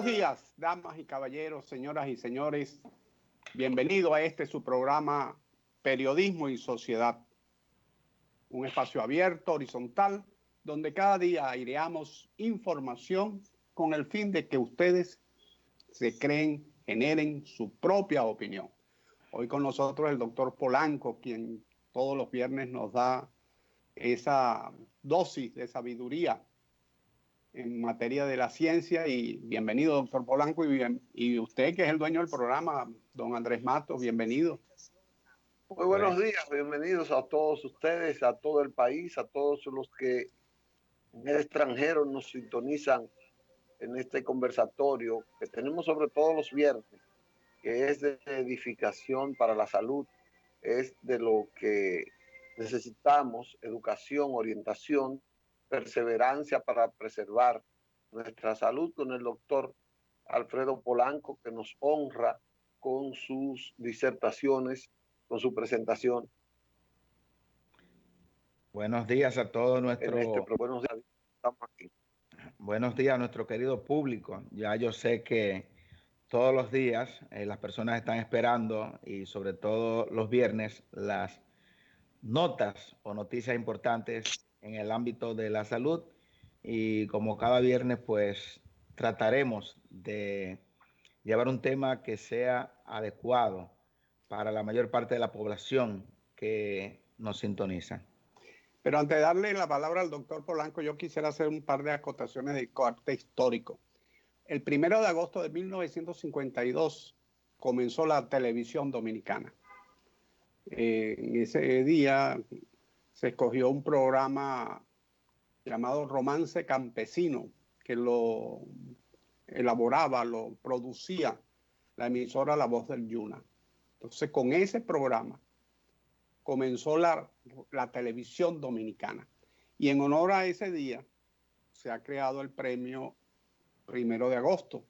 Buenos días, damas y caballeros, señoras y señores. Bienvenido a su programa Periodismo y Sociedad. Un espacio abierto, horizontal, donde cada día aireamos información con el fin de que ustedes se generen su propia opinión. Hoy con nosotros el doctor Polanco, quien todos los viernes nos da esa dosis de sabiduría en materia de la ciencia. Y bienvenido, doctor Polanco, y usted, que es el dueño del programa, don Andrés Matos, bienvenido. Muy buenos días, bienvenidos a todos ustedes, a todo el país, a todos los que en el extranjero nos sintonizan en este conversatorio que tenemos sobre todo los viernes, que es de edificación para la salud, es de lo que necesitamos: educación, orientación, perseverancia para preservar nuestra salud, con el doctor Alfredo Polanco, que nos honra con sus disertaciones, con su presentación. Buenos días a todo nuestro... Buenos días, estamos aquí. Buenos días a nuestro querido público. Ya yo sé que todos los días las personas están esperando, y sobre todo los viernes, las notas o noticias importantes en el ámbito de la salud. Y como cada viernes, pues trataremos de llevar un tema que sea adecuado para la mayor parte de la población que nos sintoniza. Pero antes de darle la palabra al doctor Polanco, yo quisiera hacer un par de acotaciones de corte histórico. El 1 de agosto de 1952 comenzó la televisión dominicana. En ese día se escogió un programa llamado Romance Campesino, que lo elaboraba, lo producía la emisora La Voz del Yuna. Entonces, con ese programa comenzó la televisión dominicana. Y en honor a ese día se ha creado el premio 1 de agosto,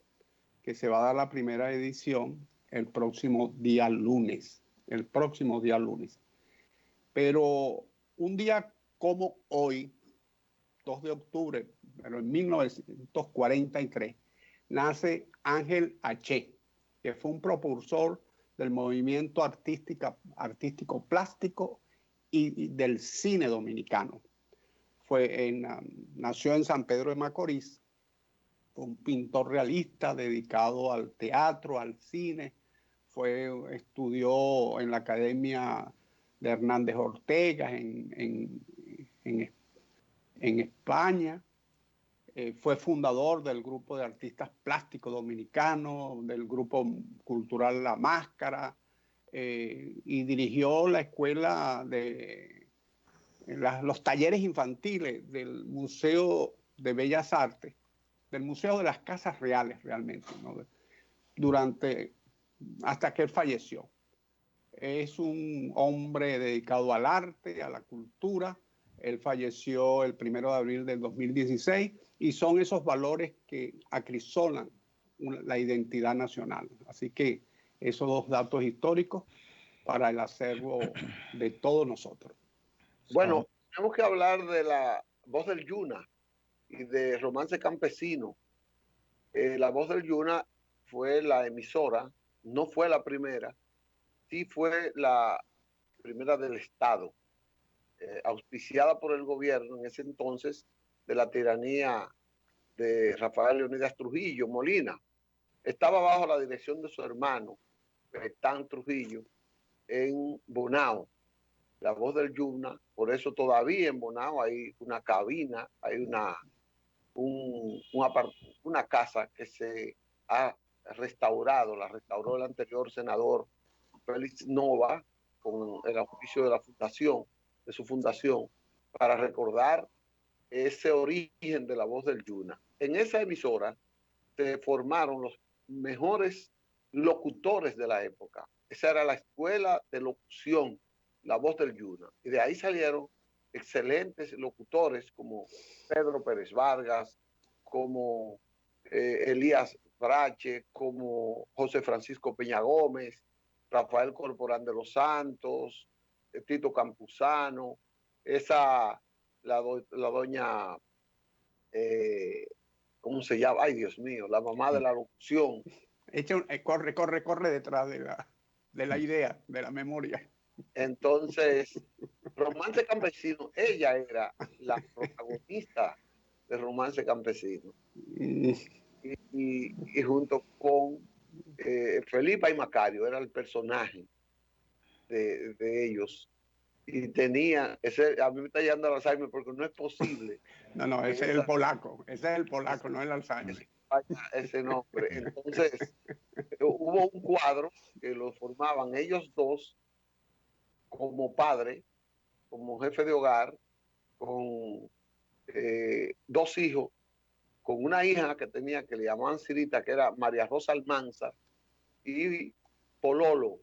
que se va a dar la primera edición el próximo día lunes. Pero un día como hoy, 2 de octubre, pero en 1943, nace Ángel H., que fue un propulsor del movimiento artístico plástico y del cine dominicano. Nació en San Pedro de Macorís, fue un pintor realista dedicado al teatro, al cine. Estudió en la Academia de Hernández Ortega en España. Fue fundador del grupo de artistas plásticos dominicanos, del grupo cultural La Máscara, y dirigió la escuela los talleres infantiles del Museo de Bellas Artes, del Museo de las Casas Reales realmente, ¿no? Hasta que él falleció. Es un hombre dedicado al arte, a la cultura. Él falleció el 1 de abril del 2016, y son esos valores que acrisolan la identidad nacional. Así que esos dos datos históricos para el acervo de todos nosotros. Bueno, tenemos que hablar de La Voz del Yuna y de Romance Campesino. La Voz del Yuna fue la emisora, no fue la primera, sí fue la primera del Estado, auspiciada por el gobierno en ese entonces de la tiranía de Rafael Leónidas Trujillo Molina. Estaba bajo la dirección de su hermano, Betán Trujillo, en Bonao, La Voz del Yuna. Por eso todavía en Bonao hay una cabina, hay una casa que se ha restaurado, la restauró el anterior senador Félix Nova con el auspicio de la fundación, de su fundación, para recordar ese origen de La Voz del Yuna. En esa emisora se formaron los mejores locutores de la época. Esa era la escuela de locución, La Voz del Yuna. Y de ahí salieron excelentes locutores como Pedro Pérez Vargas, como Elías Brache, como José Francisco Peña Gómez, Rafael Corporán de los Santos, Tito Campuzano, la doña ¿cómo se llama? Ay, Dios mío, la mamá de la locución. Corre detrás de la idea, de la memoria. Entonces, Romance Campesino, ella era la protagonista de Romance Campesino. Y junto con Felipa y Macario, era el personaje de ellos. Y tenía, a mí me está llegando el Alzheimer porque no es posible. No, ese es el polaco, no el Alzheimer. Ese nombre. Entonces, hubo un cuadro que lo formaban ellos dos como padre, como jefe de hogar, con dos hijos, con una hija que tenía, que le llamaban Cirita, que era María Rosa Almanzar, y Pololo,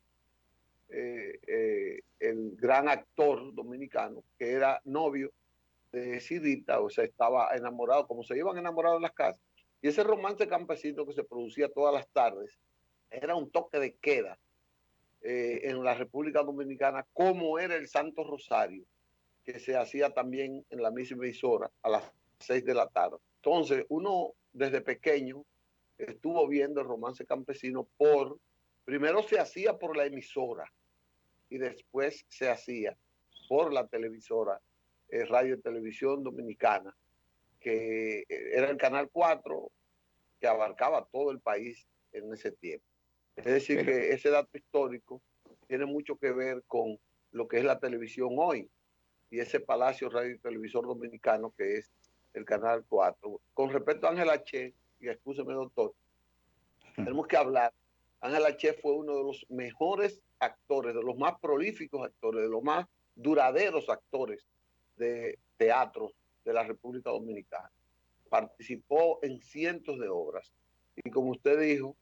el gran actor dominicano, que era novio de Cirita, o sea, estaba enamorado, como se iban enamorados en las casas. Y ese romance campesino que se producía todas las tardes era un toque de queda en la República Dominicana, como era el Santo Rosario, que se hacía también en la misma emisora a las 6 de la tarde. Entonces, uno desde pequeño estuvo viendo el romance campesino primero se hacía por la emisora y después se hacía por la televisora, Radio y Televisión Dominicana, que era el Canal 4, que abarcaba todo el país en ese tiempo. Es decir, que ese dato histórico tiene mucho que ver con lo que es la televisión hoy y ese Palacio Radio y Televisor Dominicano que es el Canal 4. Con respecto a Ángel H., y excúseme doctor, tenemos que hablar. Ángel H. fue uno de los mejores actores, de los más prolíficos actores, de los más duraderos actores de teatro de la República Dominicana. Participó en cientos de obras y como usted dijo,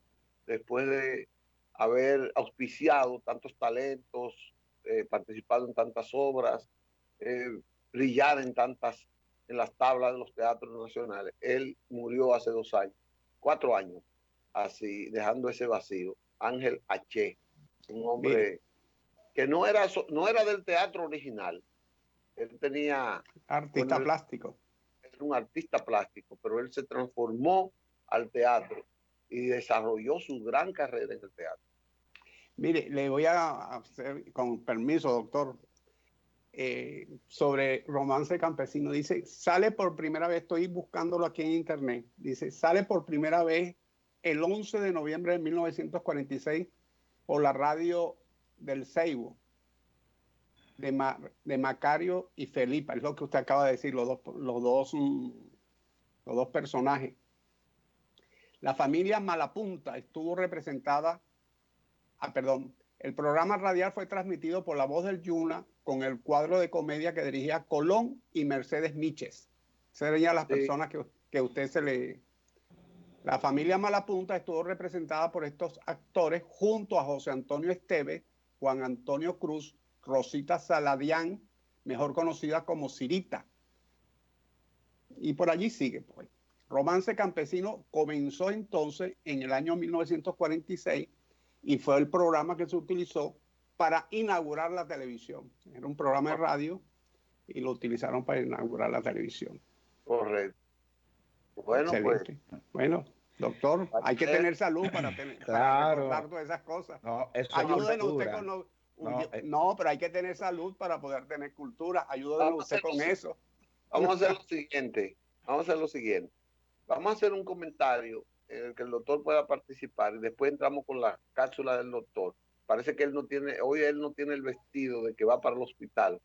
después de haber auspiciado tantos talentos, participado en tantas obras, brillar en las tablas de los teatros nacionales, él murió hace 4 años, así, dejando ese vacío. Ángel H., un hombre que no era del teatro original. Él tenía... Artista plástico. Era un artista plástico, pero él se transformó al teatro y desarrolló su gran carrera en el teatro. Mire, le voy a hacer, con permiso, doctor, sobre Romance Campesino. Dice, sale por primera vez, estoy buscándolo aquí en internet, dice, sale por primera vez el 11 de noviembre de 1946 por la radio del Seibo, de Macario y Felipa, es lo que usted acaba de decir, los dos personajes. La familia Malapunta estuvo representada, el programa radial fue transmitido por La Voz del Yuna con el cuadro de comedia que dirigía Colón y Mercedes Miches. Serían las personas que usted se le... La familia Malapunta estuvo representada por estos actores junto a José Antonio Esteves, Juan Antonio Cruz, Rosita Saladián, mejor conocida como Cirita. Y por allí sigue, pues. Romance Campesino comenzó entonces en el año 1946 y fue el programa que se utilizó para inaugurar la televisión. Era un programa de radio y lo utilizaron para inaugurar la televisión. Correcto. Bueno, excelente. Pues. Bueno, doctor, hay que tener salud para recordar todas esas cosas. No, ayúdenos usted con no, pero hay que tener salud para poder tener cultura. Ayúdenos usted con eso. Vamos a hacer lo siguiente. Vamos a hacer un comentario en el que el doctor pueda participar y después entramos con la cápsula del doctor. Parece que hoy él no tiene el vestido de que va para el hospital.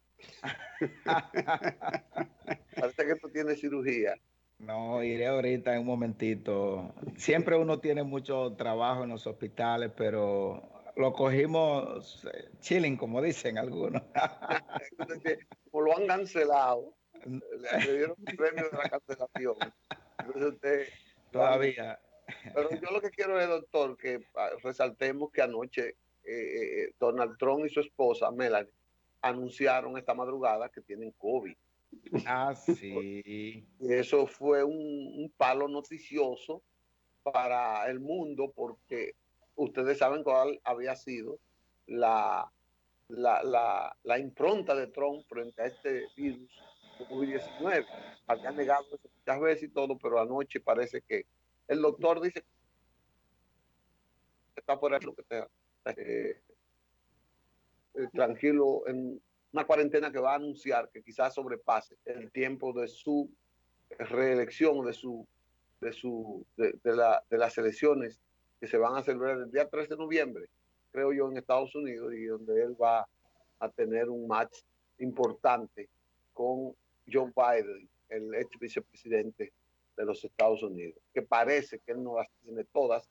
Parece que tú tienes cirugía. No, iré ahorita en un momentito. Siempre uno tiene mucho trabajo en los hospitales, pero lo cogimos chilling, como dicen algunos. Como lo han cancelado, le dieron un premio de la cancelación. Entonces usted... Todavía. Pero yo lo que quiero es, doctor, que resaltemos que anoche Donald Trump y su esposa, Melanie, anunciaron esta madrugada que tienen COVID. Ah, sí. Y eso fue un palo noticioso para el mundo porque ustedes saben cuál había sido la impronta de Trump frente a este virus COVID-19. Había negado eso muchas veces y todo, pero anoche parece que el doctor dice que está fuera de lo que está tranquilo en una cuarentena que va a anunciar que quizás sobrepase el tiempo de su reelección, de las elecciones que se van a celebrar el día 3 de noviembre, creo yo, en Estados Unidos, y donde él va a tener un match importante con Joe Biden, el ex vicepresidente de los Estados Unidos, que parece que él no las tiene todas,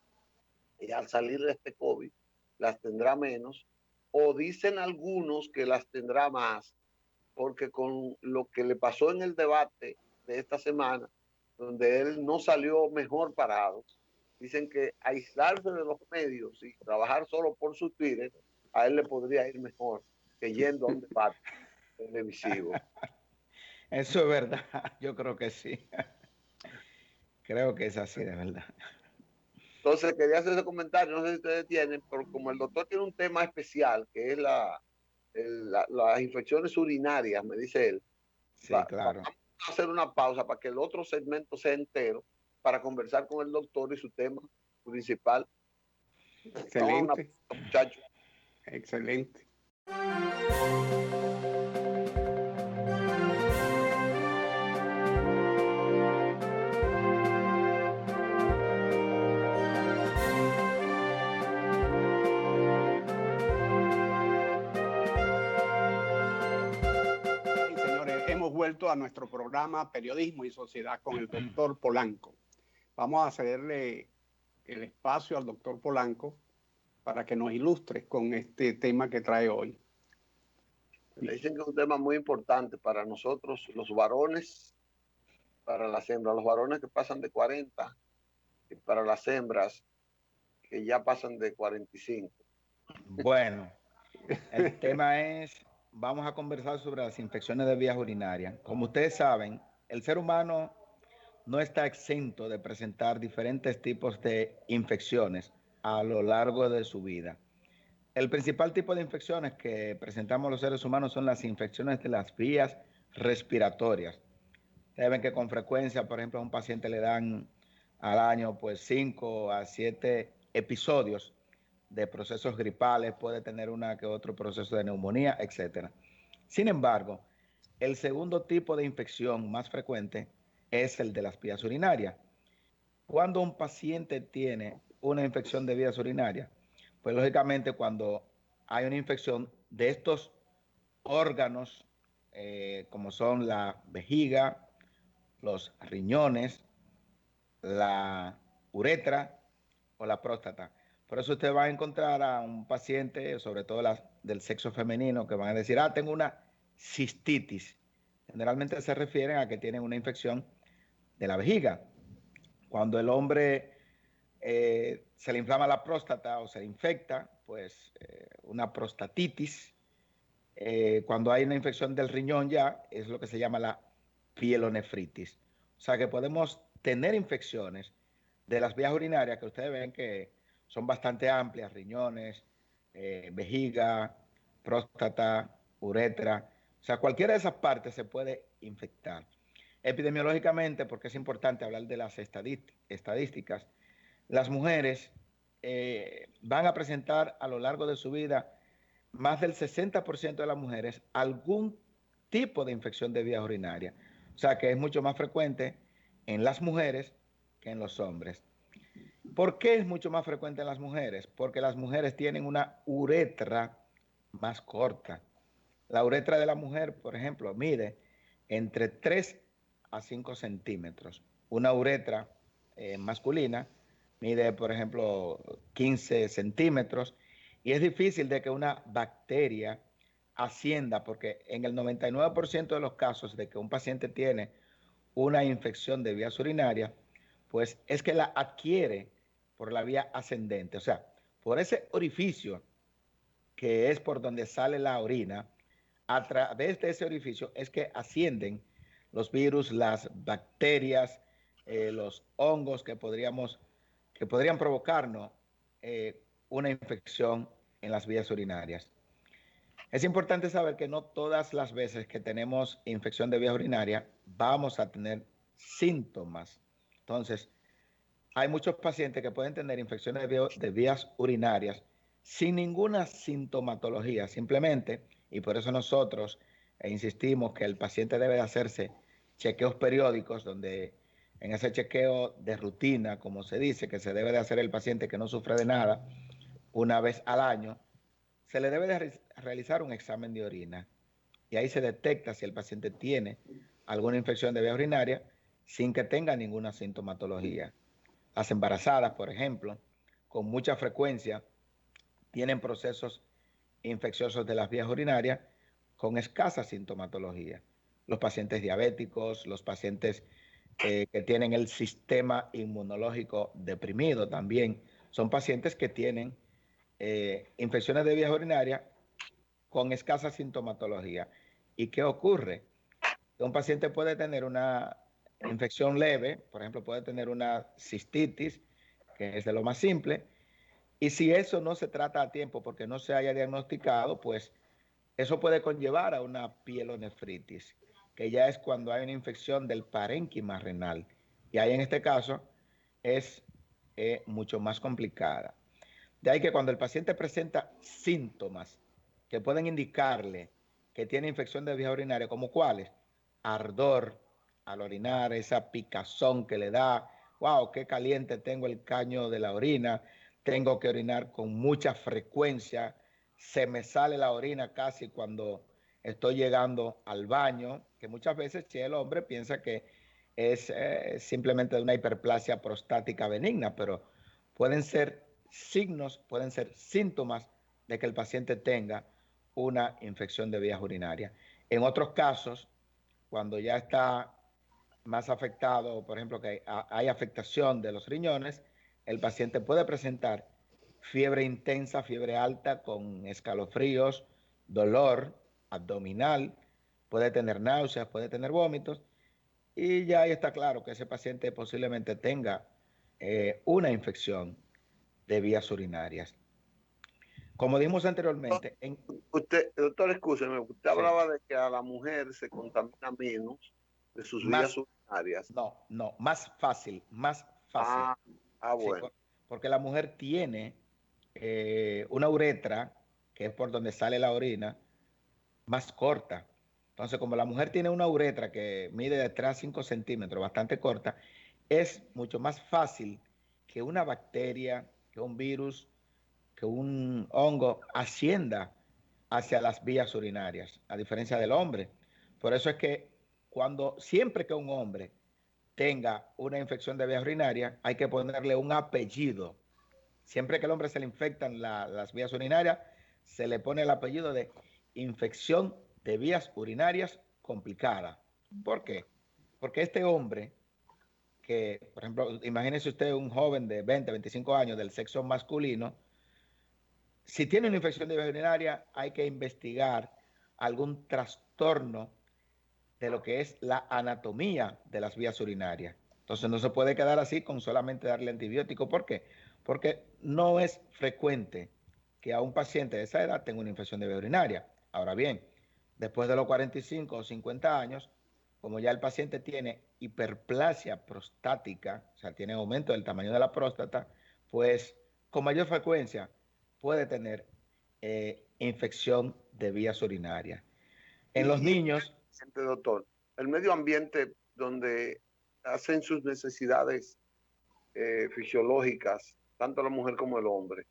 y al salir de este COVID las tendrá menos, o dicen algunos que las tendrá más, porque con lo que le pasó en el debate de esta semana, donde él no salió mejor parado, dicen que aislarse de los medios y trabajar solo por su Twitter, a él le podría ir mejor que yendo a un debate televisivo. Eso es verdad, yo creo que sí. Creo que es así, de verdad. Entonces quería hacer ese comentario, no sé si ustedes tienen, pero como el doctor tiene un tema especial, que es las infecciones urinarias, me dice él, Sí, claro. vamos a hacer una pausa para que el otro segmento sea entero, para conversar con el doctor y su tema principal. Vamos a una Excelente, pausa, muchachos. excelente. Y señores, hemos vuelto a nuestro programa Periodismo y Sociedad con el doctor Polanco. Vamos a cederle el espacio al doctor Polanco para que nos ilustre con este tema que trae hoy. Me dicen que es un tema muy importante para nosotros, los varones, para las hembras, los varones que pasan de 40 y para las hembras que ya pasan de 45. Bueno, el tema es, vamos a conversar sobre las infecciones de vías urinarias. Como ustedes saben, el ser humano no está exento de presentar diferentes tipos de infecciones a lo largo de su vida. El principal tipo de infecciones que presentamos los seres humanos son las infecciones de las vías respiratorias. Ustedes ven que con frecuencia, por ejemplo, a un paciente le dan al año pues 5 a 7 episodios de procesos gripales, puede tener una que otro proceso de neumonía, etcétera. Sin embargo, el segundo tipo de infección más frecuente es el de las vías urinarias. Cuando un paciente tiene una infección de vías urinarias, pues lógicamente cuando hay una infección de estos órganos, como son la vejiga, los riñones, la uretra o la próstata. Por eso usted va a encontrar a un paciente, sobre todo del sexo femenino, que van a decir, tengo una cistitis. Generalmente se refieren a que tienen una infección de la vejiga. Cuando el hombre se le inflama la próstata o se le infecta, pues una prostatitis. Cuando hay una infección del riñón ya, es lo que se llama la pielonefritis. O sea que podemos tener infecciones de las vías urinarias que ustedes ven que son bastante amplias, riñones, vejiga, próstata, uretra. O sea, cualquiera de esas partes se puede infectar. Epidemiológicamente, porque es importante hablar de las estadísticas, las mujeres van a presentar a lo largo de su vida más del 60% de las mujeres algún tipo de infección de vías urinarias. O sea que es mucho más frecuente en las mujeres que en los hombres. ¿Por qué es mucho más frecuente en las mujeres? Porque las mujeres tienen una uretra más corta. La uretra de la mujer, por ejemplo, mide entre 3 a 5 centímetros. Una uretra masculina mide, por ejemplo, 15 centímetros y es difícil de que una bacteria ascienda porque en el 99% de los casos de que un paciente tiene una infección de vías urinarias, pues es que la adquiere por la vía ascendente, o sea, por ese orificio que es por donde sale la orina, a través de ese orificio es que ascienden los virus, las bacterias, los hongos que podrían provocarnos una infección en las vías urinarias. Es importante saber que no todas las veces que tenemos infección de vías urinarias vamos a tener síntomas. Entonces, hay muchos pacientes que pueden tener infecciones de vías urinarias sin ninguna sintomatología, simplemente, y por eso nosotros insistimos que el paciente debe de hacerse chequeos periódicos, donde en ese chequeo de rutina, como se dice, que se debe de hacer el paciente que no sufre de nada, una vez al año, se le debe de realizar un examen de orina y ahí se detecta si el paciente tiene alguna infección de vía urinaria sin que tenga ninguna sintomatología. Las embarazadas, por ejemplo, con mucha frecuencia tienen procesos infecciosos de las vías urinarias con escasa sintomatología. Los pacientes diabéticos, los pacientes que tienen el sistema inmunológico deprimido también, son pacientes que tienen infecciones de vías urinarias con escasa sintomatología. ¿Y qué ocurre? Un paciente puede tener una infección leve, por ejemplo, puede tener una cistitis, que es de lo más simple, y si eso no se trata a tiempo porque no se haya diagnosticado, pues eso puede conllevar a una pielonefritis, que ya es cuando hay una infección del parénquima renal. Y ahí en este caso es mucho más complicada. De ahí que cuando el paciente presenta síntomas que pueden indicarle que tiene infección de vía urinaria, como cuáles: ardor al orinar, esa picazón que le da, wow, qué caliente tengo el caño de la orina, tengo que orinar con mucha frecuencia, se me sale la orina casi cuando estoy llegando al baño, que muchas veces si el hombre piensa que es simplemente de una hiperplasia prostática benigna, pero pueden ser signos, pueden ser síntomas de que el paciente tenga una infección de vías urinarias. En otros casos, cuando ya está más afectado, por ejemplo, que hay afectación de los riñones, el paciente puede presentar fiebre intensa, fiebre alta con escalofríos, dolor abdominal, puede tener náuseas, puede tener vómitos, y ya ahí está claro que ese paciente posiblemente tenga una infección de vías urinarias. Como dijimos anteriormente, Usted, doctor, escúcheme, usted sí, hablaba de que a la mujer se contamina menos de sus vías más, urinarias. no, más fácil, más fácil. Ah, Sí, bueno. porque la mujer tiene una uretra, que es por donde sale la orina, más corta. Entonces, como la mujer tiene una uretra que mide de 3 a 5 centímetros, bastante corta, es mucho más fácil que una bacteria, que un virus, que un hongo ascienda hacia las vías urinarias, a diferencia del hombre. Por eso es que siempre que un hombre tenga una infección de vías urinarias, hay que ponerle un apellido. Siempre que al hombre se le infectan las vías urinarias, se le pone el apellido de infección de vías urinarias complicada. ¿Por qué? Porque este hombre, que, por ejemplo, imagínese usted un joven de 20, 25 años del sexo masculino, si tiene una infección de vías urinarias, hay que investigar algún trastorno de lo que es la anatomía de las vías urinarias. Entonces no se puede quedar así con solamente darle antibiótico. ¿Por qué? Porque no es frecuente que a un paciente de esa edad tenga una infección de vía urinaria. Ahora bien, después de los 45 o 50 años, como ya el paciente tiene hiperplasia prostática, o sea, tiene aumento del tamaño de la próstata, pues con mayor frecuencia puede tener infección de vías urinarias. En los Y niños, doctor, el medio ambiente donde hacen sus necesidades fisiológicas, tanto la mujer como el hombre,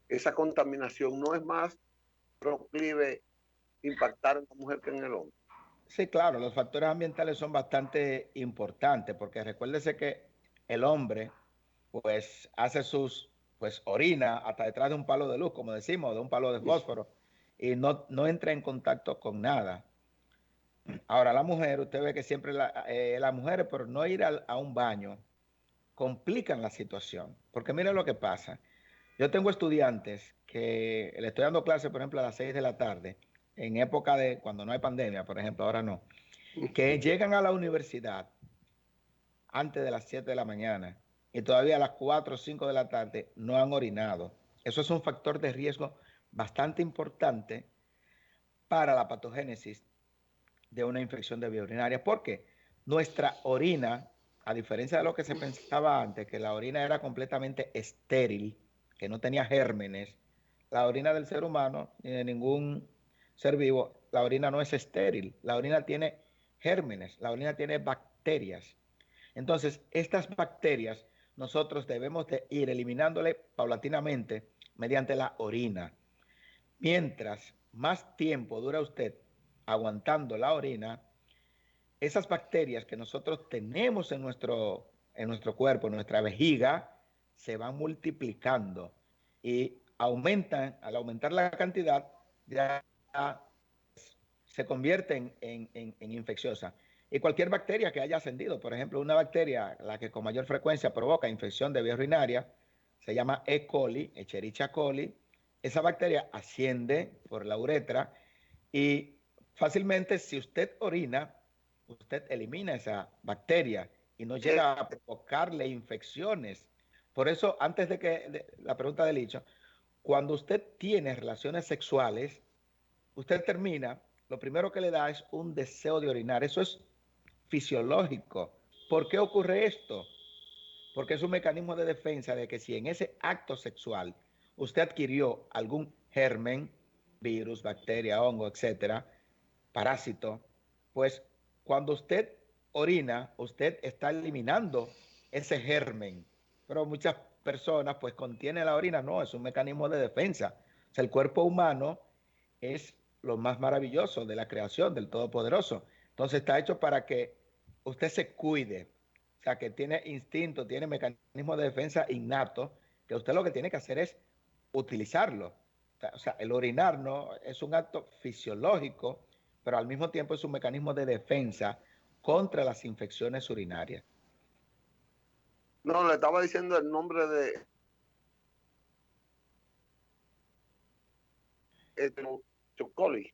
esa contaminación no es más proclive impactar en la mujer que en el hombre. sí, claro, los factores ambientales son bastante importantes porque recuérdese que el hombre pues hace pues orina hasta detrás de un palo de luz, como decimos, de un palo de fósforo, y no entra en contacto con nada. Ahora la mujer, usted ve que siempre las mujeres por no ir a un baño complican la situación, porque mire lo que pasa. Yo tengo estudiantes que le estoy dando clase, por ejemplo, a las 6 de la tarde, en época de cuando no hay pandemia, por ejemplo, ahora no, que llegan a la universidad antes de las 7 de la mañana y todavía a las 4 o 5 de la tarde no han orinado. Eso es un factor de riesgo bastante importante para la patogénesis de una infección de vía urinaria. Porque nuestra orina, a diferencia de lo que se pensaba antes, que la orina era completamente estéril, que no tenía gérmenes, la orina del ser humano ni de ningún ser vivo, la orina no es estéril, la orina tiene gérmenes, la orina tiene bacterias. Entonces, estas bacterias nosotros debemos de ir eliminándole paulatinamente mediante la orina. Mientras más tiempo dura usted aguantando la orina, esas bacterias que nosotros tenemos en nuestro cuerpo, en nuestra vejiga, se van multiplicando y aumentan, al aumentar la cantidad, ya se convierten en infecciosas. Y cualquier bacteria que haya ascendido, por ejemplo, una bacteria, la que con mayor frecuencia provoca infección de vía urinaria, se llama E. coli, Escherichia coli. Esa bacteria asciende por la uretra y fácilmente, si usted orina, usted elimina esa bacteria y no llega a provocarle infecciones. Por eso, antes de la pregunta del Licho, cuando usted tiene relaciones sexuales, usted termina, lo primero que le da es un deseo de orinar. Eso es fisiológico. ¿Por qué ocurre esto? Porque es un mecanismo de defensa de que si en ese acto sexual usted adquirió algún germen, virus, bacteria, hongo, etcétera, parásito, pues cuando usted orina, usted está eliminando ese germen. Pero muchas personas pues contienen la orina, no, es un mecanismo de defensa. O sea, el cuerpo humano es lo más maravilloso de la creación del Todopoderoso. Entonces está hecho para que usted se cuide, o sea, que tiene instinto, tiene mecanismo de defensa innato, que usted lo que tiene que hacer es utilizarlo. O sea, el orinar no es un acto fisiológico, pero al mismo tiempo es un mecanismo de defensa contra las infecciones urinarias. No, le estaba diciendo el nombre de Chocoli.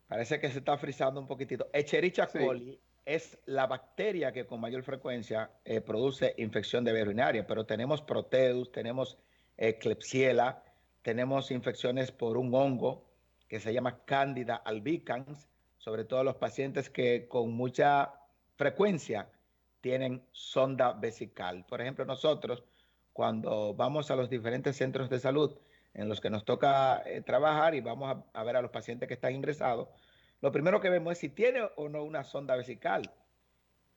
Parece que se está frizando un poquitito. Escherichia coli es la bacteria que con mayor frecuencia produce infección de vía urinaria, pero tenemos Proteus, tenemos Klebsiella, tenemos infecciones por un hongo que se llama Candida albicans, sobre todo los pacientes que con mucha frecuencia tienen sonda vesical. Por ejemplo, nosotros cuando vamos a los diferentes centros de salud en los que nos toca trabajar y vamos a ver a los pacientes que están ingresados, lo primero que vemos es si tiene o no una sonda vesical.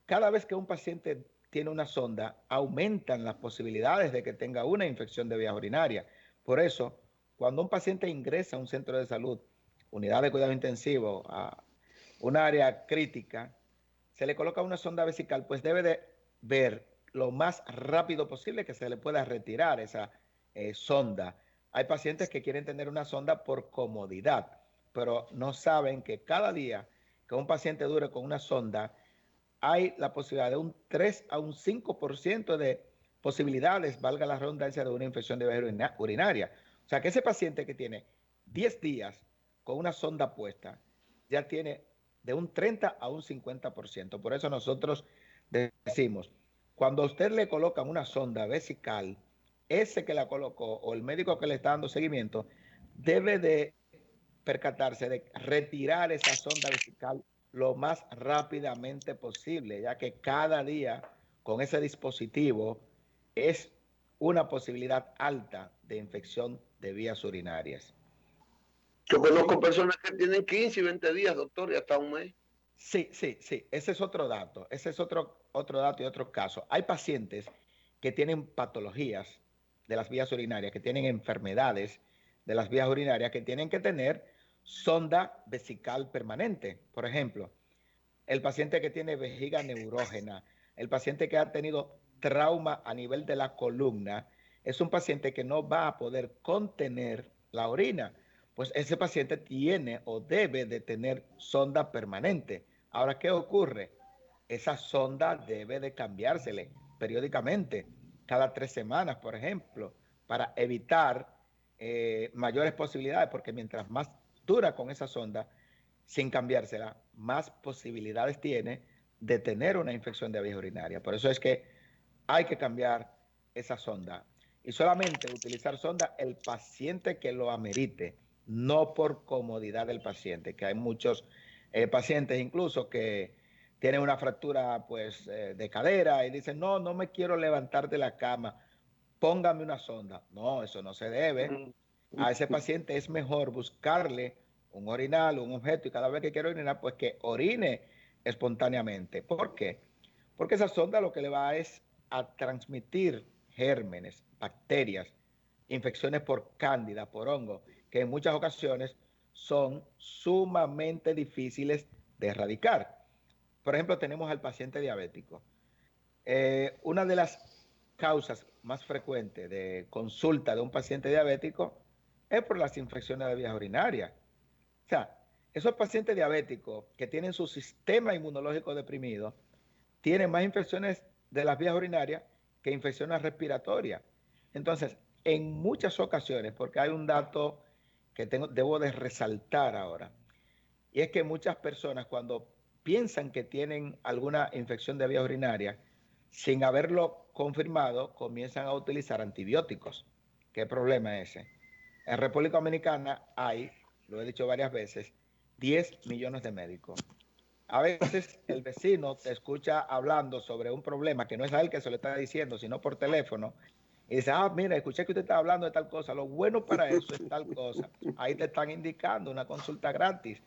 Cada vez que un paciente tiene una sonda, aumentan las posibilidades de que tenga una infección de vías urinarias. Por eso, cuando un paciente ingresa a un centro de salud, unidad de cuidado intensivo, a un área crítica, se le coloca una sonda vesical, pues debe de ver lo más rápido posible que se le pueda retirar esa sonda. Hay pacientes que quieren tener una sonda por comodidad, pero no saben que cada día que un paciente dure con una sonda, hay la posibilidad de un 3 a un 5% de posibilidades, valga la redundancia, de una infección de vía urinaria. O sea que ese paciente que tiene 10 días con una sonda puesta, ya tiene de un 30 a un 50%. Por eso nosotros decimos, cuando a usted le colocan una sonda vesical, ese que la colocó o el médico que le está dando seguimiento debe de percatarse de retirar esa sonda vesical lo más rápidamente posible, ya que cada día con ese dispositivo es una posibilidad alta de infección de vías urinarias. Yo conozco personas que tienen 15 y 20 días, doctor, y hasta un mes. Sí. Ese es otro dato. Ese es otro dato y otro caso. Hay pacientes que tienen patologías de las vías urinarias, que tienen enfermedades de las vías urinarias, que tienen que tener sonda vesical permanente. Por ejemplo, el paciente que tiene vejiga neurógena, el paciente que ha tenido trauma a nivel de la columna, es un paciente que no va a poder contener la orina. Pues ese paciente tiene o debe de tener sonda permanente. Ahora, ¿qué ocurre? Esa sonda debe de cambiársele periódicamente, cada 3 semanas, por ejemplo, para evitar mayores posibilidades, porque mientras más dura con esa sonda, sin cambiársela, más posibilidades tiene de tener una infección de vía urinaria. Por eso es que hay que cambiar esa sonda. y solamente utilizar sonda el paciente que lo amerite, no por comodidad del paciente, que hay muchos pacientes incluso que tienen una fractura pues de cadera y dicen, no, no me quiero levantar de la cama, póngame una sonda. No, eso no se debe. A ese paciente es mejor buscarle un orinal, un objeto, y cada vez que quiere orinar, pues que orine espontáneamente. ¿Por qué? Porque esa sonda lo que le va es a transmitir gérmenes, bacterias, infecciones por cándida, por hongo, que en muchas ocasiones son sumamente difíciles de erradicar. Por ejemplo, tenemos al paciente diabético. Una de las causas más frecuentes de consulta de un paciente diabético es por las infecciones de vías urinarias. O sea, esos pacientes diabéticos que tienen su sistema inmunológico deprimido tienen más infecciones de las vías urinarias que infecciones respiratorias. Entonces, en muchas ocasiones, porque hay un dato que debo de resaltar ahora, y es que muchas personas cuando piensan que tienen alguna infección de vías urinarias, sin haberlo confirmado, comienzan a utilizar antibióticos. ¿Qué problema es ese? En República Dominicana hay, lo he dicho varias veces, 10 millones de médicos. A veces el vecino te escucha hablando sobre un problema que no es a él que se lo está diciendo, sino por teléfono, y dice, mira, escuché que usted está hablando de tal cosa, lo bueno para eso es tal cosa. Ahí te están indicando una consulta gratis.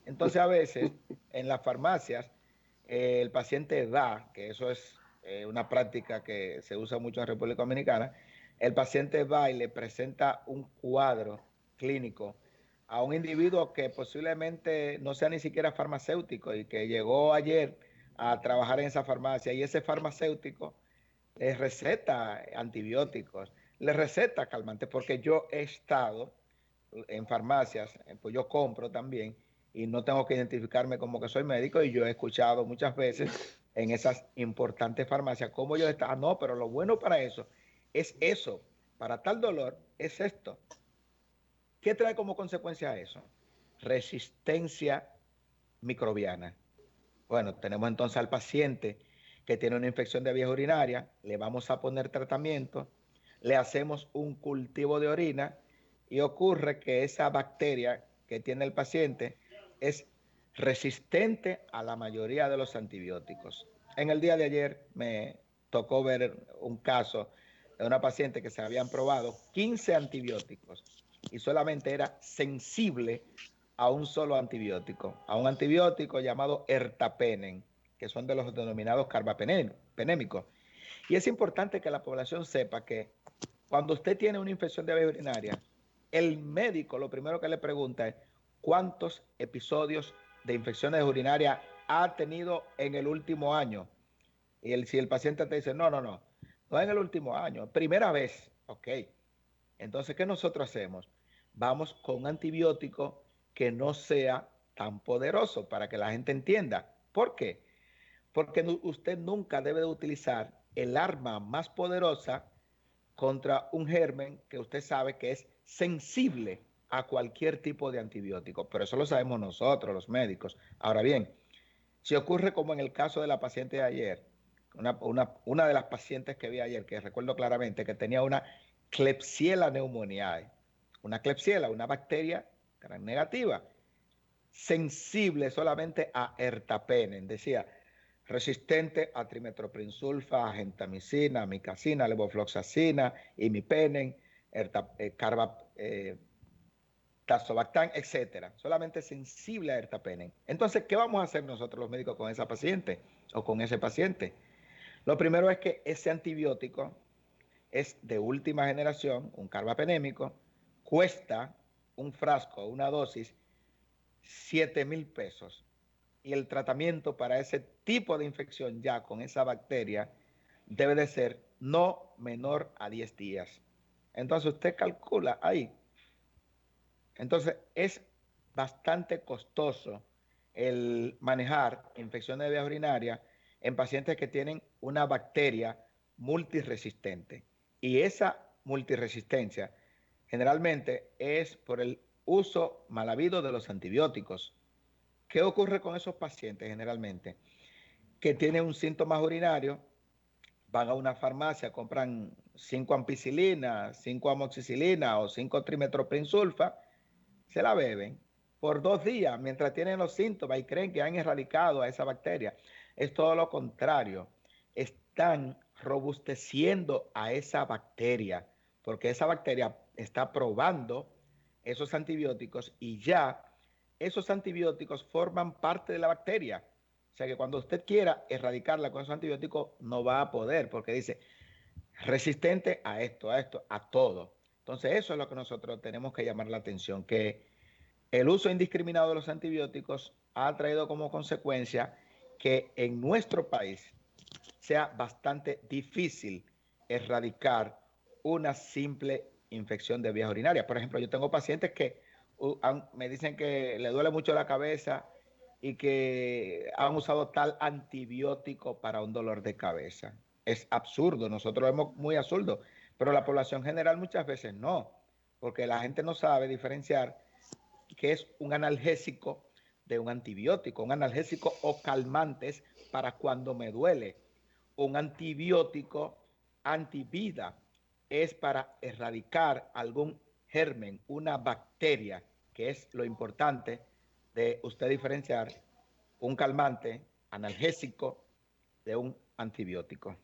Entonces a veces en las farmacias el paciente da, que eso es una práctica que se usa mucho en República Dominicana, el paciente va y le presenta un cuadro clínico a un individuo que posiblemente no sea ni siquiera farmacéutico y que llegó ayer a trabajar en esa farmacia, y ese farmacéutico les receta antibióticos, les receta calmantes, porque yo he estado en farmacias, pues yo compro también y no tengo que identificarme como que soy médico, y yo he escuchado muchas veces en esas importantes farmacias cómo yo estaba, no, pero lo bueno para eso es eso, para tal dolor es esto. ¿Qué trae como consecuencia eso? Resistencia microbiana. Bueno, tenemos entonces al paciente que tiene una infección de vías urinarias, le vamos a poner tratamiento, le hacemos un cultivo de orina y ocurre que esa bacteria que tiene el paciente es resistente a la mayoría de los antibióticos. En el día de ayer me tocó ver un caso de una paciente que se habían probado 15 antibióticos y solamente era sensible a un solo antibiótico, a un antibiótico llamado ertapenen, que son de los denominados carbapenémicos. Y es importante que la población sepa que cuando usted tiene una infección de vía urinaria, el médico lo primero que le pregunta es cuántos episodios de infecciones urinarias ha tenido en el último año. Y si el paciente te dice, no en el último año, primera vez, ok. Entonces, ¿qué nosotros hacemos? Vamos con un antibiótico que no sea tan poderoso para que la gente entienda. ¿Por qué? Porque usted nunca debe de utilizar el arma más poderosa contra un germen que usted sabe que es sensible a cualquier tipo de antibiótico. Pero eso lo sabemos nosotros, los médicos. Ahora bien, si ocurre como en el caso de la paciente de ayer, una de las pacientes que vi ayer, que recuerdo claramente que tenía una Klebsiella pneumoniae, una Klebsiella, una bacteria gran negativa, sensible solamente a ertapenen, decía, resistente a trimetoprim-sulfa, a gentamicina, amicacina, levofloxacina, imipenen, tazobactam, etcétera, solamente sensible a ertapenen. Entonces, ¿qué vamos a hacer nosotros los médicos con esa paciente o con ese paciente? Lo primero es que ese antibiótico es de última generación, un carbapenémico, cuesta un frasco, una dosis, 7,000 pesos. Y el tratamiento para ese tipo de infección ya con esa bacteria debe de ser no menor a 10 días. Entonces usted calcula ahí. Entonces es bastante costoso el manejar infecciones de vías urinarias en pacientes que tienen una bacteria multiresistente. Y esa multiresistencia generalmente es por el uso mal habido de los antibióticos. ¿Qué ocurre con esos pacientes generalmente? Que tienen un síntoma urinario van a una farmacia, compran 5 ampicilina, 5 amoxicilina o 5 trimetoprim-sulfa, se la beben por 2 días mientras tienen los síntomas y creen que han erradicado a esa bacteria. Es todo lo contrario. Están robusteciendo a esa bacteria porque esa bacteria está probando esos antibióticos y ya esos antibióticos forman parte de la bacteria. O sea que cuando usted quiera erradicarla con esos antibióticos no va a poder porque dice resistente a esto, a todo. Entonces eso es lo que nosotros tenemos que llamar la atención, que el uso indiscriminado de los antibióticos ha traído como consecuencia que en nuestro país sea bastante difícil erradicar una simple infección de vías urinarias. Por ejemplo, yo tengo pacientes que me dicen que le duele mucho la cabeza y que han usado tal antibiótico para un dolor de cabeza. Es absurdo, nosotros lo vemos muy absurdo, pero la población general muchas veces no, porque la gente no sabe diferenciar qué es un analgésico de un antibiótico. Un analgésico o calmantes para cuando me duele. Un antibiótico antivida es para erradicar algún germen, una bacteria, que es lo importante de usted diferenciar un calmante analgésico de un antibiótico.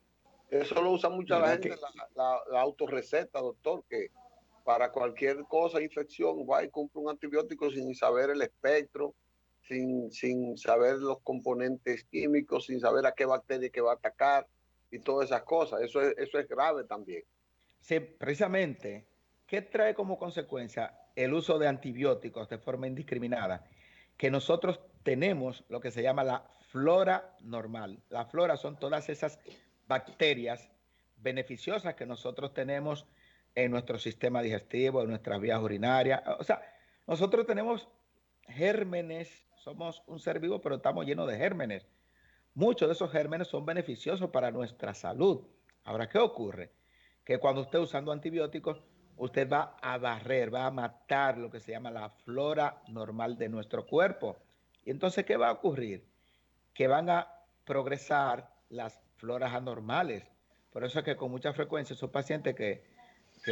Eso lo usa mucha la gente, la autorreceta, doctor, que para cualquier cosa, infección, va y compra un antibiótico sin saber el espectro, sin saber los componentes químicos, sin saber a qué bacteria que va a atacar y todas esas cosas. Eso es grave también. Sí, precisamente, ¿qué trae como consecuencia el uso de antibióticos de forma indiscriminada? Que nosotros tenemos lo que se llama la flora normal. La flora son todas esas bacterias beneficiosas que nosotros tenemos en nuestro sistema digestivo, en nuestras vías urinarias. O sea, nosotros tenemos gérmenes, somos un ser vivo, pero estamos llenos de gérmenes. Muchos de esos gérmenes son beneficiosos para nuestra salud. Ahora, ¿qué ocurre? Que cuando usted usando antibióticos, usted va a barrer, va a matar lo que se llama la flora normal de nuestro cuerpo. Y entonces, ¿qué va a ocurrir? Que van a progresar las floras anormales. Por eso es que con mucha frecuencia esos pacientes que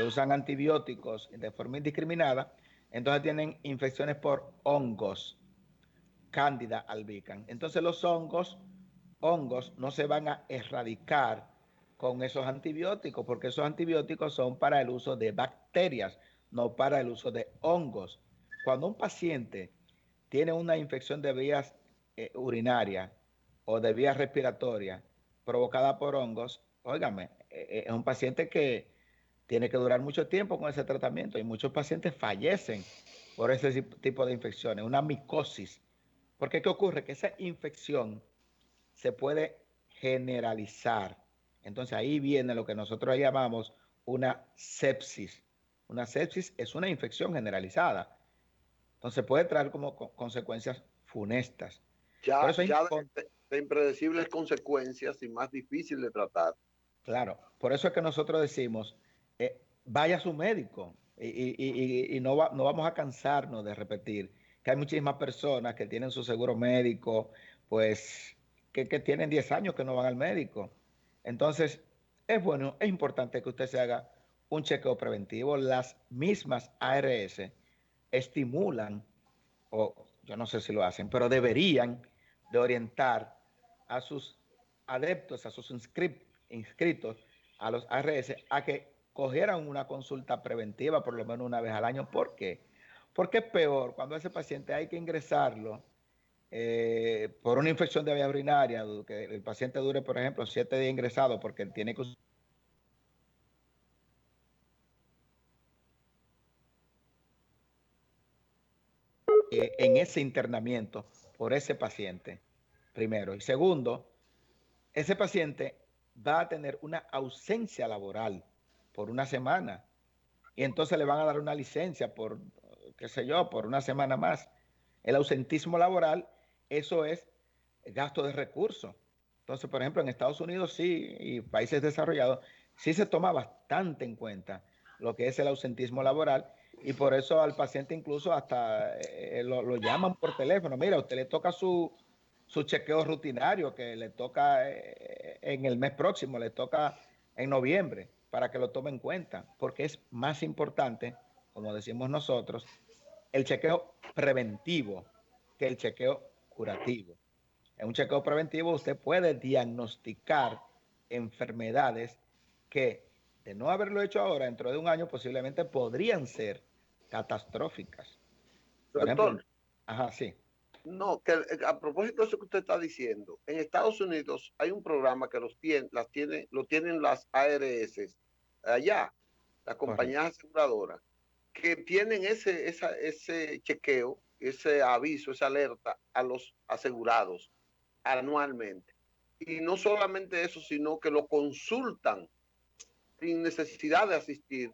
usan antibióticos de forma indiscriminada, entonces tienen infecciones por hongos, Candida albicans. Entonces los hongos no se van a erradicar con esos antibióticos, porque esos antibióticos son para el uso de bacterias, no para el uso de hongos. Cuando un paciente tiene una infección de vías urinarias o de vías respiratorias provocada por hongos, óigame, es un paciente que tiene que durar mucho tiempo con ese tratamiento y muchos pacientes fallecen por ese tipo de infecciones, una micosis. Porque ¿qué ocurre? Que esa infección se puede generalizar. Entonces ahí viene lo que nosotros llamamos una sepsis. Una sepsis es una infección generalizada. Entonces puede traer como consecuencias funestas. Por eso Ya de impredecibles consecuencias y más difícil de tratar. Claro, por eso es que nosotros decimos, vaya a su médico y no vamos a cansarnos de repetir que hay muchísimas personas que tienen su seguro médico, pues que tienen 10 años que no van al médico. Entonces, es bueno, es importante que usted se haga un chequeo preventivo. Las mismas ARS estimulan, o yo no sé si lo hacen, pero deberían de orientar a sus adeptos, a sus inscritos, a los ARS, a que cogieran una consulta preventiva por lo menos una vez al año. ¿Por qué? Porque es peor cuando a ese paciente hay que ingresarlo por una infección de vía urinaria, que el paciente dure, por ejemplo, 7 días ingresado porque tiene que en ese internamiento por ese paciente, primero. Y segundo, ese paciente va a tener una ausencia laboral por una semana y entonces le van a dar una licencia por, qué sé yo, por una semana más. El ausentismo laboral, eso es gasto de recursos. Entonces, por ejemplo, en Estados Unidos sí, y países desarrollados, sí se toma bastante en cuenta lo que es el ausentismo laboral y por eso al paciente incluso hasta lo llaman por teléfono. Mira, a usted le toca su chequeo rutinario, que le toca en el mes próximo, le toca en noviembre, para que lo tome en cuenta, porque es más importante, como decimos nosotros, el chequeo preventivo que el chequeo curativo. En un chequeo preventivo usted puede diagnosticar enfermedades que, de no haberlo hecho ahora, dentro de un año posiblemente podrían ser catastróficas. Por ejemplo, Doctor, ajá, sí. no, que a propósito de eso que usted está diciendo, en Estados Unidos hay un programa que lo tienen las ARS allá, las Correcto. compañías aseguradoras, que tienen ese chequeo, ese aviso, esa alerta a los asegurados anualmente. Y no solamente eso, sino que lo consultan sin necesidad de asistir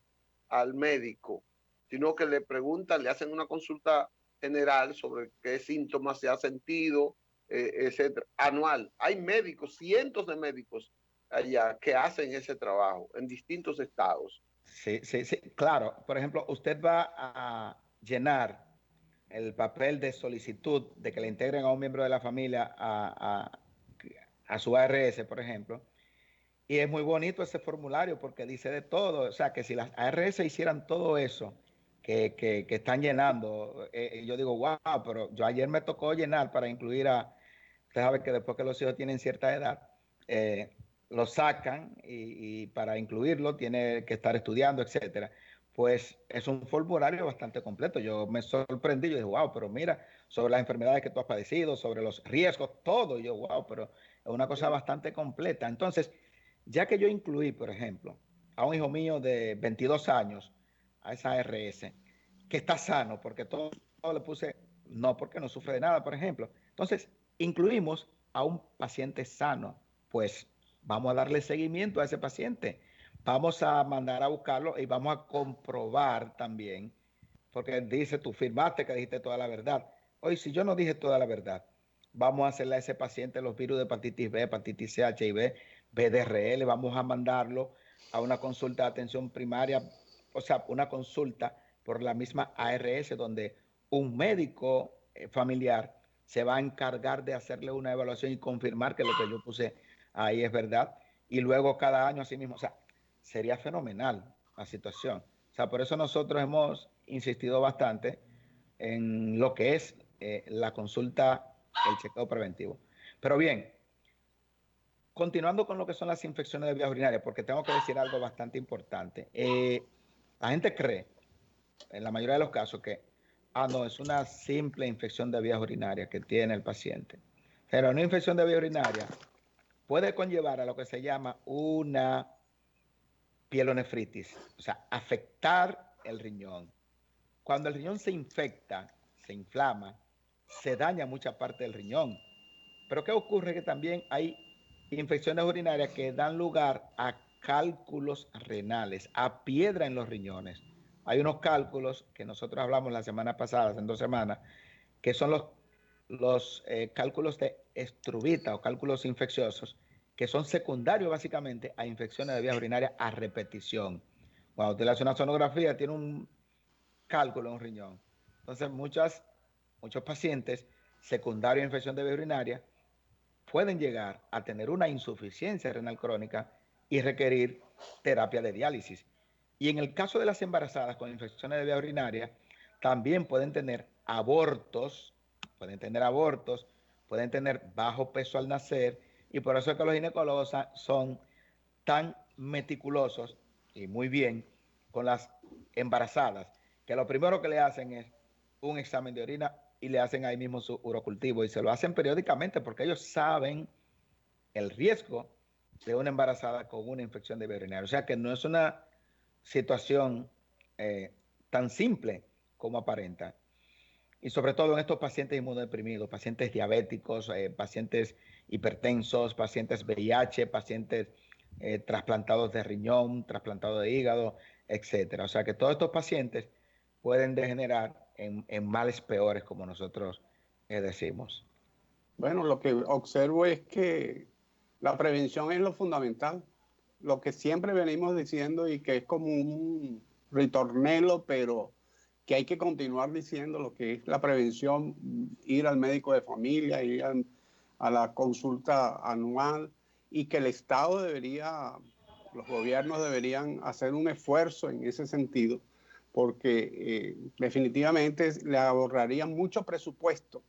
al médico, sino que le preguntan, le hacen una consulta general sobre qué síntomas se ha sentido, etcétera, anual. Hay médicos, cientos de médicos allá que hacen ese trabajo en distintos estados. Sí, sí, sí, claro. Por ejemplo, usted va a llenar el papel de solicitud de que le integren a un miembro de la familia a su ARS, por ejemplo. Y es muy bonito ese formulario porque dice de todo. O sea, que si las ARS hicieran todo eso que están llenando, yo digo, wow, pero yo ayer me tocó llenar para incluir a, usted sabe que después que los hijos tienen cierta edad, lo sacan y para incluirlo tiene que estar estudiando, etcétera. Pues es un formulario bastante completo. Yo me sorprendí, yo dije, wow, pero mira, sobre las enfermedades que tú has padecido, sobre los riesgos, todo. Y yo, wow, pero es una cosa bastante completa. Entonces, ya que yo incluí, por ejemplo, a un hijo mío de 22 años a esa ARS, que está sano, porque todo le puse no, porque no sufre de nada, por ejemplo. Entonces, incluimos a un paciente sano, pues vamos a darle seguimiento a ese paciente. Vamos a mandar a buscarlo y vamos a comprobar también, porque dice, tú firmaste que dijiste toda la verdad. Oye, si yo no dije toda la verdad, vamos a hacerle a ese paciente los virus de hepatitis B, hepatitis C, HIV, BDRL, vamos a mandarlo a una consulta de atención primaria, o sea, una consulta por la misma ARS, donde un médico familiar se va a encargar de hacerle una evaluación y confirmar que lo que yo puse ahí es verdad. Y luego cada año así mismo, o sea, sería fenomenal la situación. O sea, por eso nosotros hemos insistido bastante en lo que es la consulta, el chequeo preventivo. Pero bien, continuando con lo que son las infecciones de vías urinarias, porque tengo que decir algo bastante importante. La gente cree, en la mayoría de los casos, que no, es una simple infección de vías urinarias que tiene el paciente. Pero una infección de vía urinaria puede conllevar a lo que se llama una pielonefritis, o sea, afectar el riñón. Cuando el riñón se infecta, se inflama, se daña mucha parte del riñón. Pero ¿qué ocurre? Que también hay infecciones urinarias que dan lugar a cálculos renales, a piedra en los riñones. Hay unos cálculos que nosotros hablamos la semana pasada, en 2 semanas, que son los cálculos de estrubita o cálculos infecciosos, que son secundarios básicamente a infecciones de vías urinarias a repetición. Cuando usted le hace una sonografía, tiene un cálculo en un riñón. Entonces, muchos pacientes secundarios a infección de vía urinaria pueden llegar a tener una insuficiencia renal crónica y requerir terapia de diálisis. Y en el caso de las embarazadas con infecciones de vía urinaria, también pueden tener abortos, pueden tener bajo peso al nacer, y por eso es que los ginecólogos son tan meticulosos y muy bien con las embarazadas, que lo primero que le hacen es un examen de orina y le hacen ahí mismo su urocultivo y se lo hacen periódicamente porque ellos saben el riesgo de una embarazada con una infección de vía urinaria. O sea que no es una situación tan simple como aparenta. Y sobre todo en estos pacientes inmunodeprimidos, pacientes diabéticos, pacientes hipertensos, pacientes VIH, pacientes trasplantados de riñón, trasplantados de hígado, etcétera. O sea que todos estos pacientes pueden degenerar en males peores, como nosotros decimos. Bueno, lo que observo es que la prevención es lo fundamental. Lo que siempre venimos diciendo y que es como un ritornelo, pero que hay que continuar diciendo lo que es la prevención, ir al médico de familia, ir a la consulta anual y que el Estado debería, los gobiernos deberían hacer un esfuerzo en ese sentido, porque definitivamente le ahorrarían mucho presupuesto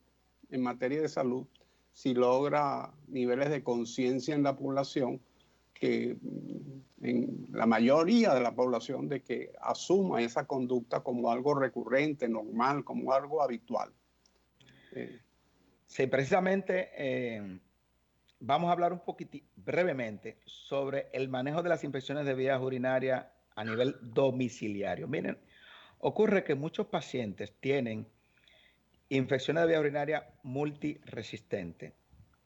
en materia de salud si logra niveles de conciencia en la población, que en la mayoría de la población, de que asuma esa conducta como algo recurrente, normal, como algo habitual. Sí, precisamente vamos a hablar un poquitito brevemente sobre el manejo de las infecciones de vías urinarias a nivel domiciliario. Miren, ocurre que muchos pacientes tienen infecciones de vía urinaria multiresistentes.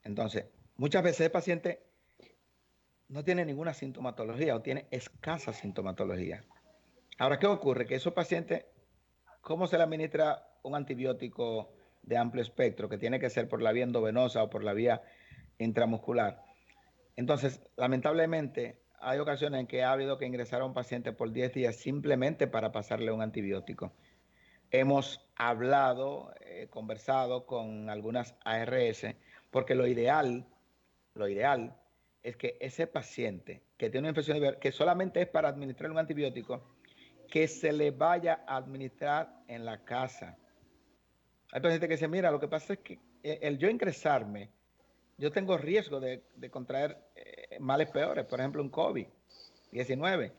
Entonces, muchas veces el paciente no tiene ninguna sintomatología o tiene escasa sintomatología. Ahora, ¿qué ocurre? Que esos pacientes, ¿cómo se le administra un antibiótico de amplio espectro, que tiene que ser por la vía endovenosa o por la vía intramuscular? Entonces, lamentablemente, hay ocasiones en que ha habido que ingresar a un paciente por 10 días simplemente para pasarle un antibiótico. Hemos hablado, conversado con algunas ARS, porque lo ideal es que ese paciente que tiene una infección de que solamente es para administrar un antibiótico, que se le vaya a administrar en la casa. Hay pacientes que dicen, mira, lo que pasa es que el yo ingresarme, yo tengo riesgo de contraer males peores, por ejemplo, un COVID-19,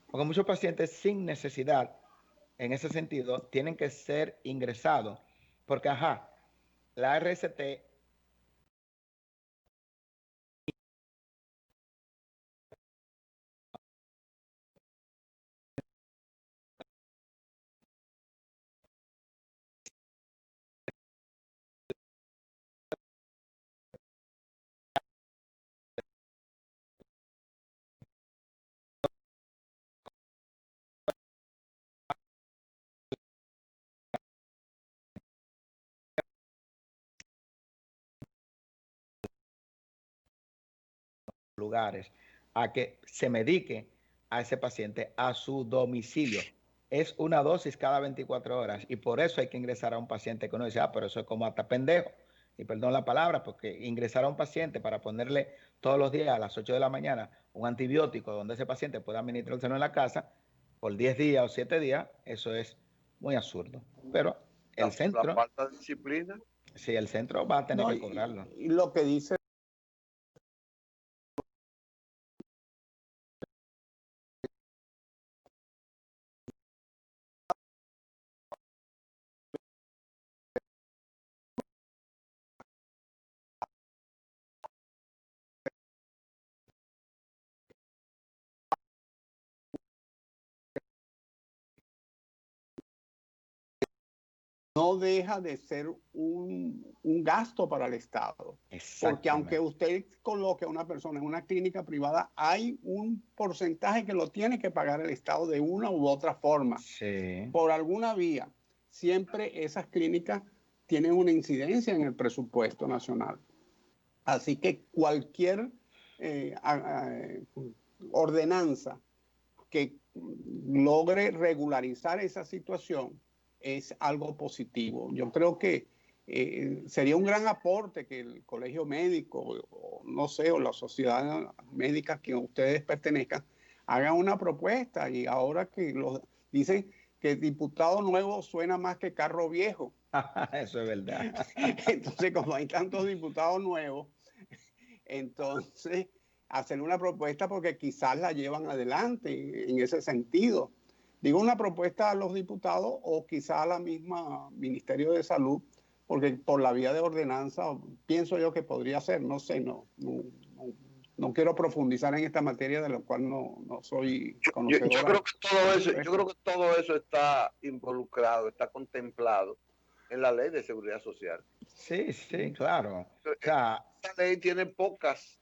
porque muchos pacientes sin necesidad, en ese sentido, tienen que ser ingresados, porque, la RCT lugares a que se medique a ese paciente a su domicilio. Es una dosis cada 24 horas y por eso hay que ingresar a un paciente que uno dice, pero eso es como hasta pendejo. Y perdón la palabra, porque ingresar a un paciente para ponerle todos los días a las 8 de la mañana un antibiótico donde ese paciente pueda administrárselo en la casa por 10 días o 7 días, eso es muy absurdo. Pero el centro... La falta de disciplina. Sí, el centro va a tener que cobrarlo. Y lo que dice... no deja de ser un gasto para el Estado. Porque aunque usted coloque a una persona en una clínica privada, hay un porcentaje que lo tiene que pagar el Estado de una u otra forma. Sí. Por alguna vía. Siempre esas clínicas tienen una incidencia en el presupuesto nacional. Así que cualquier ordenanza que logre regularizar esa situación es algo positivo. Yo creo que sería un gran aporte que el colegio médico, o no sé, o la sociedad médica que ustedes pertenezcan, hagan una propuesta. Y ahora que dicen que diputado nuevo suena más que carro viejo. Eso es verdad. Entonces, como hay tantos diputados nuevos, entonces hacer una propuesta porque quizás la llevan adelante en ese sentido. Digo, una propuesta a los diputados o quizás a la misma Ministerio de Salud, porque por la vía de ordenanza pienso yo que podría ser, no sé, no quiero profundizar en esta materia de la cual no soy conocedor. Yo creo que todo eso está involucrado, está contemplado en la Ley de Seguridad Social. Sí, sí, claro. O sea, esta ley tiene pocos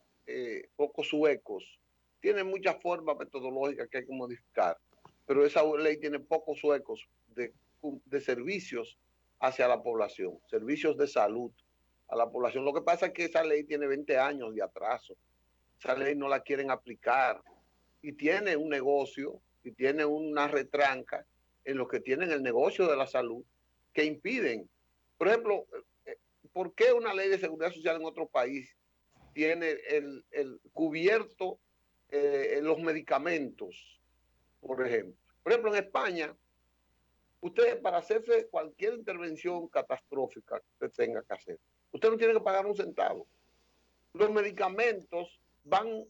huecos, tiene muchas formas metodológicas que hay que modificar, pero esa ley tiene pocos huecos de servicios hacia la población, servicios de salud a la población. Lo que pasa es que esa ley tiene 20 años de atraso. Esa ley no la quieren aplicar y tiene un negocio y tiene una retranca en los que tienen el negocio de la salud que impiden. Por ejemplo, ¿por qué una ley de seguridad social en otro país tiene el cubierto los medicamentos, por ejemplo. Por ejemplo, en España, usted para hacerse cualquier intervención catastrófica que usted tenga que hacer, usted no tiene que pagar un centavo. Los medicamentos van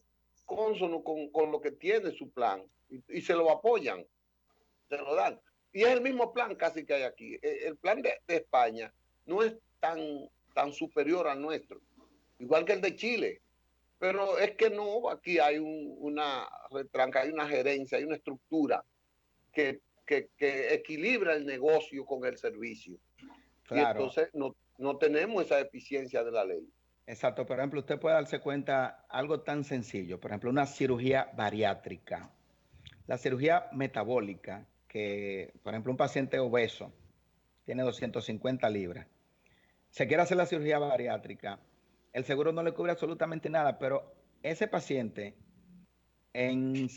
cónsono con lo que tiene su plan y se lo apoyan, se lo dan. Y es el mismo plan casi que hay aquí. El plan de España no es tan superior al nuestro, igual que el de Chile. Pero es que no, aquí hay una retranca, hay una gerencia, hay una estructura que equilibra el negocio con el servicio. Claro. Y entonces no tenemos esa eficiencia de la ley. Exacto. Por ejemplo, usted puede darse cuenta algo tan sencillo. Por ejemplo, una cirugía bariátrica. La cirugía metabólica, que por ejemplo un paciente obeso tiene 250 libras, se quiere hacer la cirugía bariátrica, el seguro no le cubre absolutamente nada, pero ese paciente en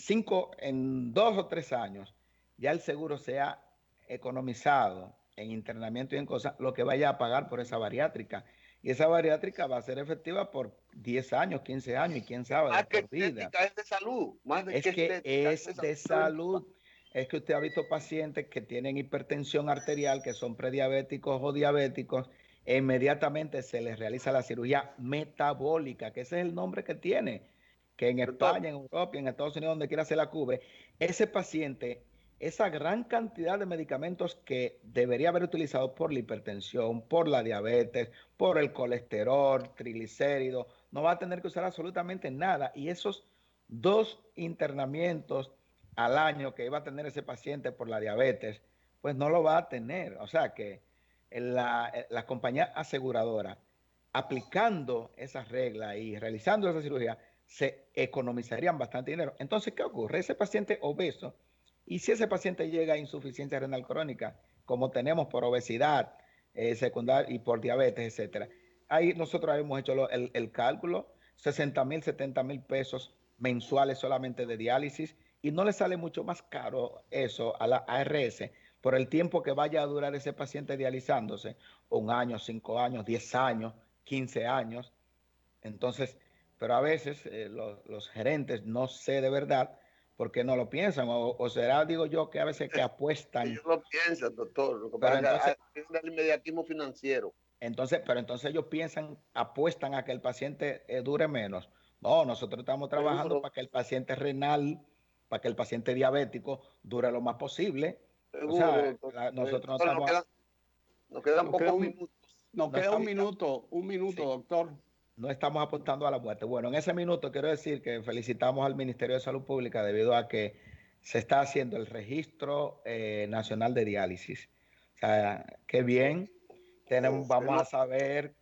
2 o 3 años ya el seguro se ha economizado en internamiento y en cosas lo que vaya a pagar por esa bariátrica. Y esa bariátrica va a ser efectiva por 10 años, 15 años y quién sabe, más de por vida. Es de salud. Más de es que es de salud. Es que usted ha visto pacientes que tienen hipertensión arterial, que son prediabéticos o diabéticos, e inmediatamente se les realiza la cirugía metabólica, que ese es el nombre que tiene, que en España, en Europa, en Estados Unidos, donde quiera se la cubre. Ese paciente, esa gran cantidad de medicamentos que debería haber utilizado por la hipertensión, por la diabetes, por el colesterol, triglicéridos, no va a tener que usar absolutamente nada. Y esos 2 internamientos al año que iba a tener ese paciente por la diabetes, pues no lo va a tener. O sea que la compañía aseguradora, aplicando esas reglas y realizando esa cirugía, se economizarían bastante dinero. Entonces, ¿qué ocurre? Ese paciente obeso, y si ese paciente llega a insuficiencia renal crónica, como tenemos por obesidad secundaria y por diabetes, etcétera, ahí nosotros hemos hecho el cálculo, 60,000, 70,000 pesos mensuales solamente de diálisis, y no le sale mucho más caro eso a la ARS por el tiempo que vaya a durar ese paciente dializándose, 1 año, 5 años, 10 años, 15 años. Entonces, pero a veces los gerentes, no sé de verdad por qué no lo piensan, o será, digo yo, que a veces que apuestan. Ellos lo piensan, doctor, lo que pasa es el inmediatismo financiero. Pero entonces ellos apuestan a que el paciente dure menos. No, nosotros estamos trabajando para que el paciente renal, para que el paciente diabético dure lo más posible. Seguro, o sea, doctor, nosotros no estamos... Nos quedan pocos minutos. Nos queda un minuto, sí, doctor. No estamos apostando a la muerte. Bueno, en ese minuto quiero decir que felicitamos al Ministerio de Salud Pública debido a que se está haciendo el registro nacional de diálisis. O sea, qué bien. Vamos a saber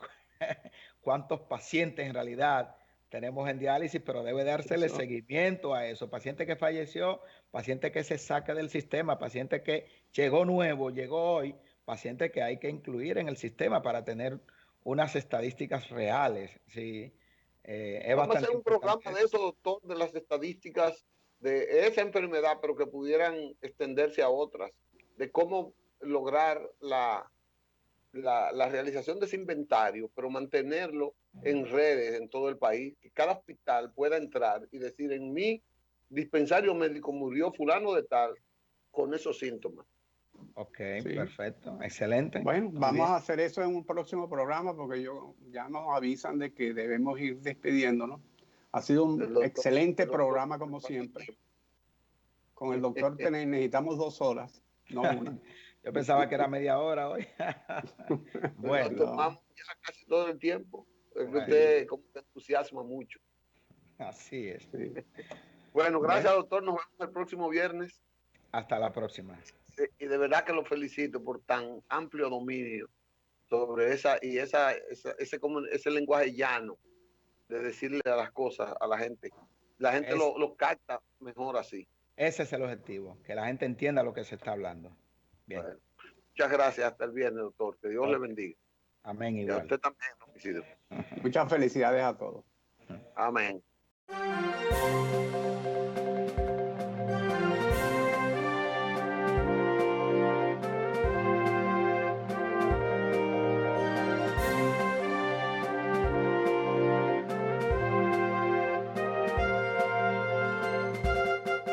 cuántos pacientes en realidad tenemos en diálisis, pero debe dársele seguimiento a eso. Paciente que falleció, paciente que se saca del sistema, paciente que llegó nuevo, llegó hoy, paciente que hay que incluir en el sistema para tener unas estadísticas reales. Sí, vamos a hacer un programa de eso, doctor, de las estadísticas de esa enfermedad, pero que pudieran extenderse a otras, de cómo lograr la realización de ese inventario, pero mantenerlo en redes en todo el país, que cada hospital pueda entrar y decir, en mi dispensario médico murió fulano de tal con esos síntomas. Ok, sí, perfecto, excelente. Bueno, vamos a hacer eso en un próximo programa porque ya nos avisan de que debemos ir despidiéndonos. Ha sido un excelente programa como siempre. Con el doctor necesitamos 2 horas, no una. Yo pensaba que era media hora hoy. Bueno, tomamos ya casi todo el tiempo. Usted como te entusiasma mucho. Así es. Sí. Bueno, gracias, doctor. Nos vemos el próximo viernes. Hasta la próxima. Y de verdad que lo felicito por tan amplio dominio sobre ese lenguaje llano de decirle a las cosas a la gente. La gente lo capta mejor así. Ese es el objetivo, que la gente entienda lo que se está hablando. Bien. Bueno, muchas gracias. Hasta el viernes, doctor. Que Dios le bendiga. Amén. Y igual. a usted también, ¿no? Muchas felicidades a todos. Amén.